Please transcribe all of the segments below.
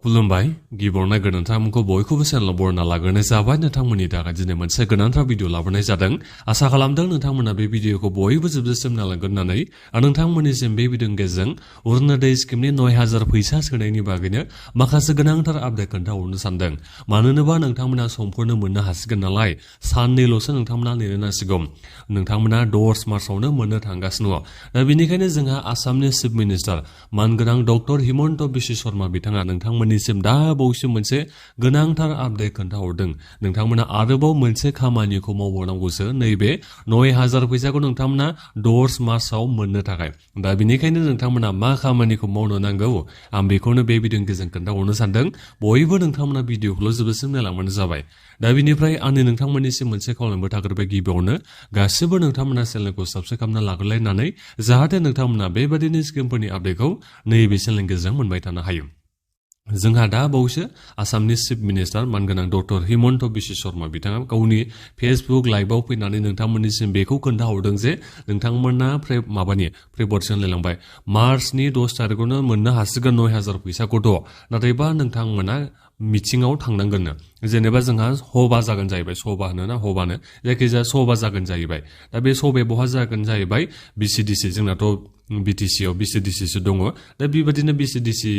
खुलुमबाय गिबियावनो नोंथांमोनखौ बयखौबो चेनेलाव बरायना लाग्रोनाय जाबाय नोंथांमोननि थाखाय दिनै मोनसे गोनांथार भिडिअ लाबोनाय जादों आसा खालामदों नोंथांमोना बे भिडिअखौ बयबो जोबजासिम नायलांगोन होननानै आरो नोंथांमोननिसिम बे भिडिअनि गेजेरजों अरुणोदय स्किमनि 9000 फैसा सोनायनि बागैनो माखासे गोनांथार आपडेट खोन्थाहरनो सानदों मानो होनोबा नोंथांमोना समफोरनो मोननो हासिगोन नालाय साननैल'सो नोंथांमोना नेनो नांसिगौ नोंथांमोना 10 मार्चआवनो मोननो थांगासिनो दङ दा बेनिखायनो जोंहा आसामनि चिफ मिनिस्टार मानगोनां डक्टर हिमन्त बिश्व शर्मा बिथाङा नोंथांमोननिसिम दा बावैसो मोनसे गोनांथार आपडेट खोन्थाहरदों नोंथांमोना आरोबाव मोनसे खामानिखौ मावबावनांगौसो नैबे 9000 फैसाखौ नोंथांमोना 10 मार्चआव मोननो थाखाय दा बेनिखायनो नोंथांमोना मा खामानिखौ मावनो नांगौ आं बेखौनो बे भिडिअनि गेजेरजों खोन्थाहरनो सानदों बयबो नोंथांमोना भिडिअखौल' जोबजासिम नायलांबानो जाबाय दा बेनिफ्राय आंनि नोंथांमोननिसिम मोनसे खावलायनोबो थाग्रोबाय गिबियावनो गासिबो नोंथांमोना चेनेलखौ साबस्क्राइब खालामना लाग्रोलायनानै जाहाथे नोंथांमोना बेबादिनो स्किमफोरनि आपडेटखौ नैबे चेनेलनि गेजेरजों मोनबाय थानो हायो जोंहा दा बावैसो आसामनि चिफ मिनिस्टार मानगोनां डक्टर हिमन्त बिश्व शर्मा बिथाङा गावनि फेसबुक लाइभआव फैनानै नोंथांमोननिसिम बेखौ खोन्थाहरदों जे नोंथांमोना प्रिपरेसन लायलांबाय मार्चनि 10 तारिखआवनो मोननो हासिगोन 9000 फैसाखौथ' नाथायबा नोंथांमोना मिटिंआव थांनांगोन जेनेबा जोंहा सभा जागोन जाहैबाय सभा होनोना हबानो जायखिजाया सभा जागोन जाहैबाय दा बे सभाया बहा जागोन जाहैबाय बिसिडिसि जोंनाथ' बिटिसिआव बिसिडिसिसो दङ दा बेबायदिनो बिसिडिसि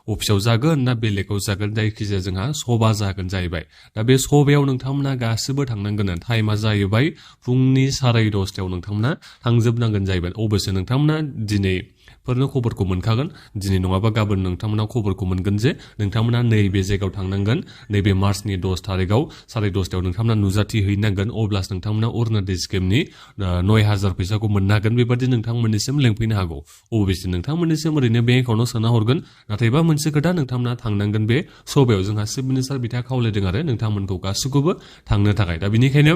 अफिसाव जागोन ना बेलेगाव जागोन जायखिजाया जोंहा सभा जागोन जाहैबाय दा बे सभायाव नोंथांमोना गासिबो थांनांगोन टाइमा जाहैबाय फुंनि 10:30 नोंथांमोना थांजोबनांगोन जाहैबाय अबयसे नोंथांमोना दिनै फोरनो खबरखौ मोनखागोन दिनै नङाबा गाबोन नोंथांमोना खबरखौ मोनगोन जे नोंथांमोना नैबे जायगायाव थांनांगोन नैबे मार्चनि 10 तारिखआव 10:30 नोंथांमोना नुजाथि हैनांगोन अब्लासो नोंथांमोना अरुणोदय स्किमनि 9000 फैसाखौ मोननो हागोन बेबादि नोंथांमोननिसिम लिंफैनो हागौ अबयसे नोंथांमोननिसिम ओरैनो बेंक एकाउन्टआव सोना हरगोन नाथायबा मोनसे खोथा नोंथांमोना थांनांगोन बे सभायाव जोंहा चिफ मिनिस्टार बिथाङा खावलायदों आरो नोंथांमोनखौ गासैखौबो थांनो थाखाय दा बेनिखायनो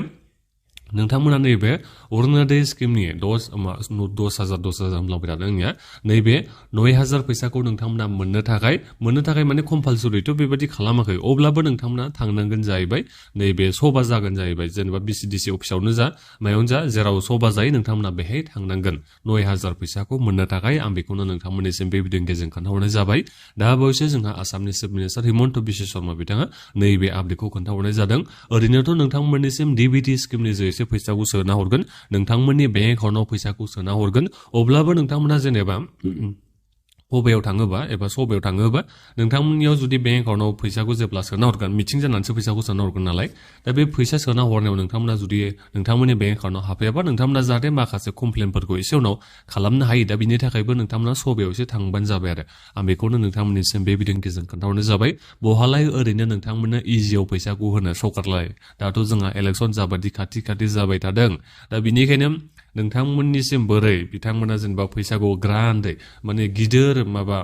नोंथांमोना नैबे अरुणोदय स्किमनि 10,000 होनलांबाय थादों आंनिया नैबे 9000 फैसाखौ नोंथांमोना मोननो थाखाय माने कम्पालसरिथ' बेबायदि खालामाखै अब्लाबो नोंथांमोना थांनांगोन जाहैबाय नैबे सभा जागोन जाहैबाय जेनेबा बिसिडिसि अफिसावनो जा मायावनो जा जेराव सभा जायो नोंथांमोना बेहाय थांनांगोन 9000 फैसाखौ मोननो थाखाय आं बेखौनो नोंथांमोननिसिम बे भिडिअनि गेजेरजों खोन्थाहरनाय जाबाय दा बावैसो जोंहा आसामनि चिफ मिनिस्टार हिमन्त बिश्व शर्मा बिथाङा नैबे आपडेटखौ खोन्थाहरनाय जादों ओरैनोथ' नोंथांमोननिसिम डिबिटि स्किमनि जैसे फैसाखौ सोना हरगोन नोंथांमोननि बेंक एकाउन्टआव फैसाखौ सोना हरगोन अब्लाबो नोंथांमोना जेनेबा सभायाव थाङोबा नोंथांमोननियाव जुदि बेंक एकाउन्टआव फैसाखौ जेब्ला सोना हरगोन मिटिं जानानैसो फैसाखौ सोना हरगोन नालाय दा बे फैसा सोना हरनायाव नोंथांमोना जुदि नोंथांमोननि बेंक एकाउन्टआव हाबफैयाबा नोंथांमोना जाहाथे माखासे कमप्लेनफोरखौ एसे उनाव खालामनो हायो दा बिनि थाखायबो नोंथांमोना सभायाव एसे थांबानो जाबाय आरो आं बेखौनो नोंथांमोननिसिम बे भिडिअनि गेजेरजों खोन्थाहरनाय जाबाय बहालाय ओरैनो नोंथांमोननो इजियाव फैसाखौ होनो सरकारलाय दाथ' जोंहा इलेक्सन जाबादि खाथि जाबाय थादों दा बिनिखायनो नोंथांमोननिसिम बोरै बिथांमोना जेनेबा फैसाखौ ग्रान्डै माने गिदिर माबा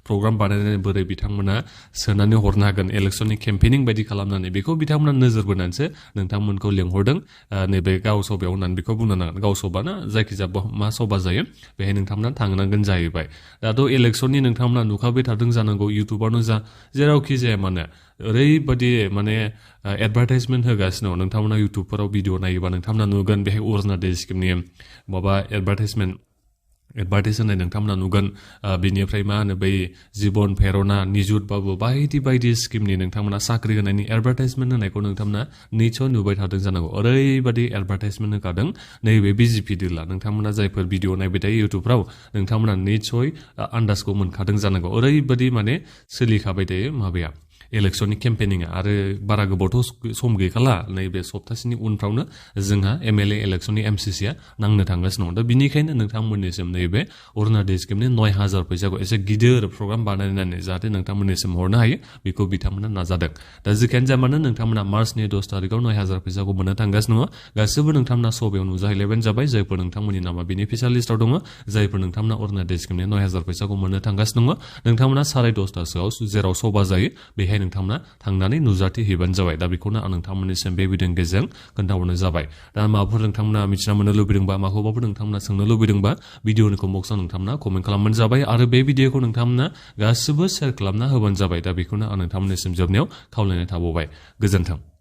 प्रग्राम बानायनानै बोरै बिथांमोना सोनानै हरनो हागोन इलेक्सननि केम्पेनिं बायदि खालामनानै बेखौ बिथांमोना नोजोर बोनानैसो नोंथांमोनखौ लेंहरदों नैबे गाव सभायाव होननानै बेखौ बुंनो नांगोन गाव सभा ना जायखिजाया मा सभा जायो बेहाय नोंथांमोना थांनांगोन जाहैबाय दाथ' इलेक्सननि नोंथांमोना नुखाबाय थादों जानांगौ इउटुबावनो जा जेरावखि जाया मानो ओरैबायदि माने एडभार्टाइजमेन्ट होगासिनो नोंथांमोना इउटुबफोराव भिडिअ नायोबा नोंथांमोना नुगोन बेहाय अरुणोदय स्किमनि माबा एडभार्टाइज होनाय नोंथांमोना नुगोन बेनिफ्राय मा होनो बै जिबन फेरना निजुत बाबु बायदि स्किमनि नोंथांमोना साख्रि होनायनि एडभार्टाइजमेन्ट होनायखौ नोंथांमोना निसय नुबाय थादों जानांगौ ओरैबायदि एडभार्टाइजमेन्ट होखादों नैबे बिजेपि दिला नोंथांमोना जायफोर भिडिअ नायबाय थायो इउटुबफ्राव नोंथांमोना निसय आन्दाजखौ मोनखादों जानांगौ ओरैबायदि माने सोलिखाबाय थायो माबाया इलेक्सननि केम्पेनिंआ आरो बारा गोबावथ' सम गैखाला नैबे सप्तासेनि उनफ्रावनो जोंहा एमएलए इलेक्सननि एमसिसिआ नांनो थांगासिनो दं दा बिनिखायनो नोंथांमोननिसिम नैबे अरुणोदय स्किमनि 9000 फैसाखौ एसे गिदिर प्रग्राम बानायनानै जाहाथे नोंथांमोननिसिम हरनो हायो बेखौ बिथांमोना नाजादों दा जेखियानो जाया मानो नोंथांमोना मार्चनि 10 तारिखआव 9000 फैसाखौ मोननो थांगासिनो दङ गासिबो नोंथांमोना सभायाव नुजाहैलायबानो जाबाय जायफोर नोंथांमोननि नामा बेनिफिसियेल लिस्टआव दङ जायफोर नोंथांमोना अरुणोदय स्किमनि 9000 फैसाखौ मोननो थांगासिनो दङ नोंथांमोना 10:30 जेराव सभा जायो बेहाय नोंथांमोना थांनानै नुजाथि हैबानो जाबाय दा बेखौनो आं नोंथांमोननिसिम बे भिडिअनि गेजेरजों खोन्थाहरनाय जाबाय दा माबाफोर नोंथांमोना मिथिना मोननो लुबैदोंबा माखौबाफोर नोंथांमोना सोंनो लुबैदोंबा भिडिअनि बक्सआव नोंथांमोना कमेन्ट खालामबानो जाबाय आरो बे भिडिअखौ नोंथांमोना गासिबो शेयार खालामना होबानो जाबाय दा बेखौनो आं नोंथांमोननिसिम जोबनायाव खावलायनाय थाबावबाय गोजोन्थों।